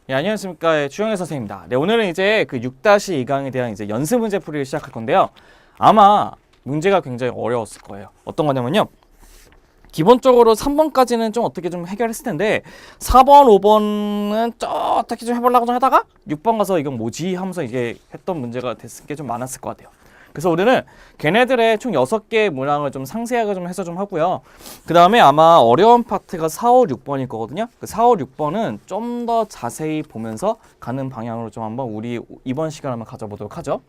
네, 안녕하십니까. 주영애 선생님입니다. 네, 오늘은 이제 그 6-2강에 대한 이제 연습 문제 풀이를 시작할 건데요. 아마 문제가 굉장히 어려웠을 거예요. 어떤 거냐면요. 기본적으로 3번까지는 좀 어떻게 좀 해결했을 텐데 4번, 5번은 어떻게 좀 해보려고 좀 하다가 6번 가서 이건 뭐지 하면서 이게 했던 문제가 됐을 게 좀 많았을 것 같아요. 그래서 우리는 걔네들의 총 6개의 문항을 좀 상세하게 좀 해서 좀 하고요. 그 다음에 아마 어려운 파트가 4, 5, 6번일 거거든요. 그 4, 5, 6번은 좀 더 자세히 보면서 가는 방향으로 좀 한번 우리 이번 시간 한번 가져보도록 하죠.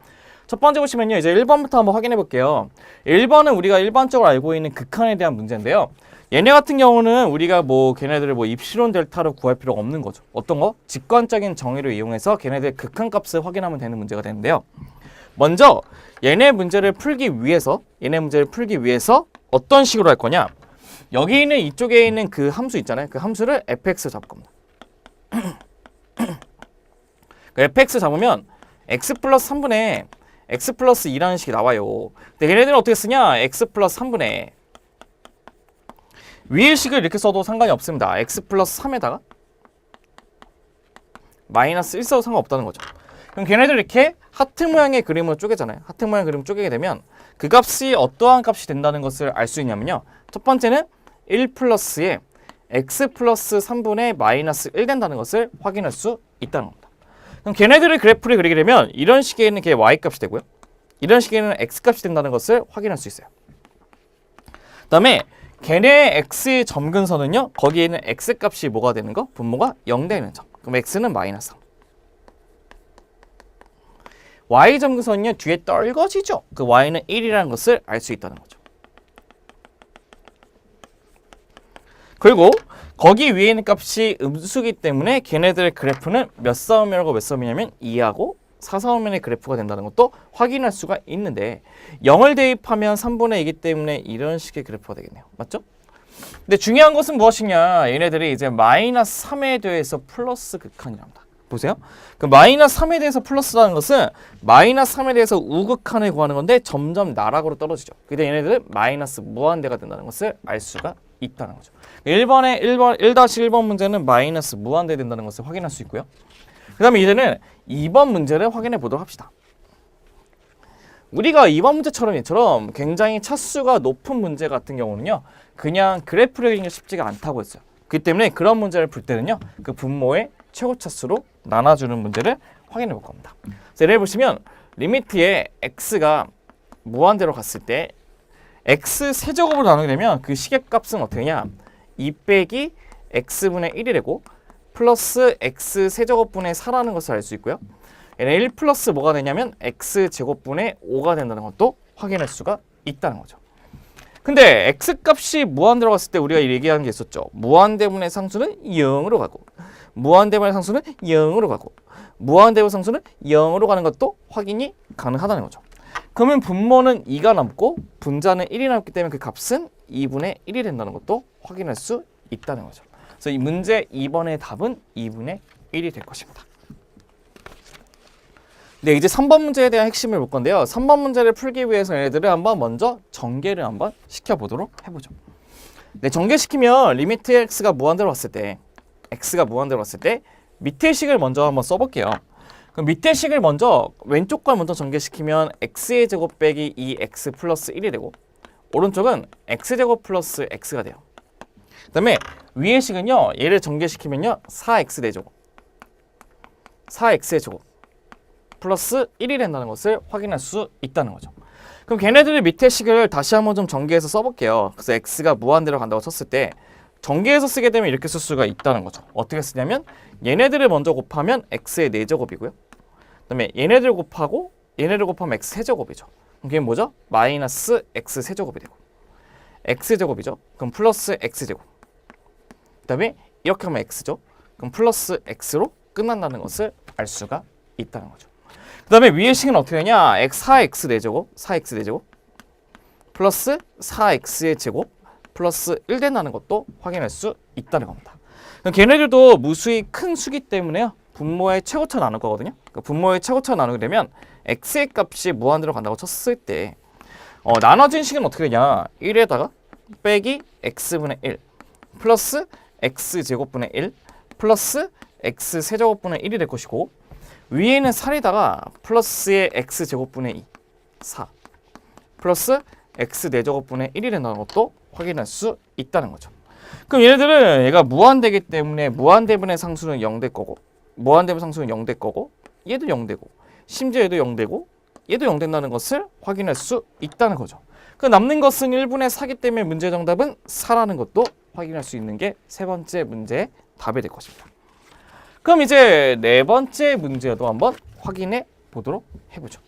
첫 번째 보시면요. 이제 1번부터 한번 확인해 볼게요. 1번은 우리가 일반적으로 알고 있는 극한에 대한 문제인데요. 얘네 같은 경우는 우리가 뭐 걔네들을 뭐 입시론 델타로 구할 필요가 없는 거죠. 어떤 거? 직관적인 정의를 이용해서 걔네들 극한 값을 확인하면 되는 문제가 되는데요. 먼저 얘네 문제를 풀기 위해서 어떤 식으로 할 거냐? 여기 있는 이쪽에 있는 그 함수 있잖아요. 그 함수를 fx 잡을 겁니다. 그 fx 잡으면 x 플러스 3분의 x 플러스 2라는 식이 나와요. 근데 얘네들은 어떻게 쓰냐? x 플러스 3분의 위의 식을 이렇게 써도 상관이 없습니다. x 플러스 3에다가 마이너스 1 써도 상관없다는 거죠. 그럼 걔네들 이렇게 하트 모양의 그림으로 쪼개잖아요. 하트 모양 그림을 쪼개게 되면 그 값이 어떠한 값이 된다는 것을 알 수 있냐면요. 첫 번째는 1 플러스에 x 플러스 3분의 마이너스 1 된다는 것을 확인할 수 있다는 겁니다. 그럼 걔네들의 그래프를 그리게 되면 이런 식에는 게 y값이 되고요. 이런 식에는 x값이 된다는 것을 확인할 수 있어요. 그 다음에 걔네 x의 점근선은요. 거기에는 x값이 뭐가 되는 거? 분모가 0 되는 점. 그럼 x는 마이너스 3. y 점근선은요. 뒤에 떨궈지죠. 그 y는 1이라는 것을 알 수 있다는 거죠. 그리고 거기 위에 있는 값이 음수기 때문에 걔네들의 그래프는 몇 사음이라고 몇 사음이냐면 2하고 4사음면의 그래프가 된다는 것도 확인할 수가 있는데 0을 대입하면 3분의 2이기 때문에 이런 식의 그래프가 되겠네요. 맞죠? 근데 중요한 것은 무엇이냐? 얘네들이 이제 마이너스 3에 대해서 플러스 극한이랍니다. 보세요. 그 마이너스 3에 대해서 플러스라는 것은 마이너스 3에 대해서 우극한을 구하는 건데 점점 나락으로 떨어지죠. 근데 얘네들은 마이너스 무한대가 된다는 것을 알 수가 있다는 거죠. 1-1번 문제는 마이너스 무한대 된다는 것을 확인할 수 있고요. 그 다음에 이제는 2번 문제를 확인해 보도록 합시다. 우리가 2번 문제처럼 이처럼 굉장히 차수가 높은 문제 같은 경우는요. 그냥 그래프를 그리는 게 쉽지가 않다고 했어요. 그렇기 때문에 그런 문제를 풀 때는요. 그 분모의 최고 차수로 나눠주는 문제를 확인해 볼 겁니다. 예를 보시면 리미트에 x가 무한대로 갔을 때 x 세제곱으로 나누게 되면 그 식의 값은 어떻게 되냐? 2 빼기 x분의 1이 되고 플러스 x 세제곱분의 4라는 것을 알 수 있고요. 얘는 1 플러스 뭐가 되냐면 x제곱분의 5가 된다는 것도 확인할 수가 있다는 거죠. 근데 x값이 무한대로 갔을 때 우리가 얘기하는 게 있었죠. 무한대분의 상수는 0으로 가고 무한대분의 상수는 0으로 가고 무한대분의 상수는 0으로 가는 것도 확인이 가능하다는 거죠. 그러면 분모는 2가 남고 분자는 1이 남기 때문에 그 값은 2분의 1이 된다는 것도 확인할 수 있다는 거죠. 그래서 이 문제 2번의 답은 2분의 1이 될 것입니다. 네, 이제 3번 문제에 대한 핵심을 볼 건데요. 3번 문제를 풀기 위해서 얘네들을 한번 먼저 전개를 한번 시켜보도록 해보죠. 네, 전개시키면 리미트 x가 무한대로 왔을 때 밑에 식을 먼저 한번 써볼게요. 그럼 밑에 식을 먼저 왼쪽 걸 먼저 전개시키면 x의 제곱 빼기 2x 플러스 1이 되고 오른쪽은 x제곱 플러스 x가 돼요. 그 다음에 위의 식은요. 얘를 전개시키면요. 4x 대제곱 4x의 제곱 플러스 1이 된다는 것을 확인할 수 있다는 거죠. 그럼 걔네들의 밑에 식을 다시 한번 좀 전개해서 써볼게요. 그래서 x가 무한대로 간다고 쳤을 때 전개해서 쓰게 되면 이렇게 쓸 수가 있다는 거죠. 어떻게 쓰냐면 얘네들을 먼저 곱하면 x의 4제곱이고요. 그 다음에 얘네들 곱하면 x 세제곱이죠. 그럼 그게 뭐죠? 마이너스 x 세제곱이 되고 x제곱이죠. 그럼 플러스 x제곱. 그 다음에 이렇게 하면 x죠. 그럼 플러스 x로 끝난다는 것을 알 수가 있다는 거죠. 그 다음에 위의 식은 어떻게 되냐? 4x 4제곱 플러스 4x의 제곱 플러스 1 된다는 것도 확인할 수 있다는 겁니다. 그럼 걔네들도 무수히 큰 수기 때문에요. 분모의 최고차 나눌 거거든요. 그러니까 분모의 최고차 나누게 되면 x의 값이 무한대로 간다고 쳤을 때 나눠진 식은 어떻게 되냐? 1에다가 빼기 x분의 1 플러스 x제곱분의 1 플러스 x 세제곱분의 1이 될 것이고 위에 있는 4에다가 플러스의 x 제곱분의 2, 4 플러스 x 4제곱분의 1이 된다는 것도 확인할 수 있다는 거죠. 그럼 얘네들은 얘가 무한대기 때문에 무한대분의 상수는 0 될 거고 무한대분 상수는 0 될 거고 얘도 0 되고 심지어 얘도 0 되고 얘도 0 된다는 것을 확인할 수 있다는 거죠. 그 남는 것은 1분의 4기 때문에 문제 정답은 4라는 것도 확인할 수 있는 게 세 번째 문제의 답이 될 것입니다. 그럼 이제 네 번째 문제도 한번 확인해 보도록 해보죠.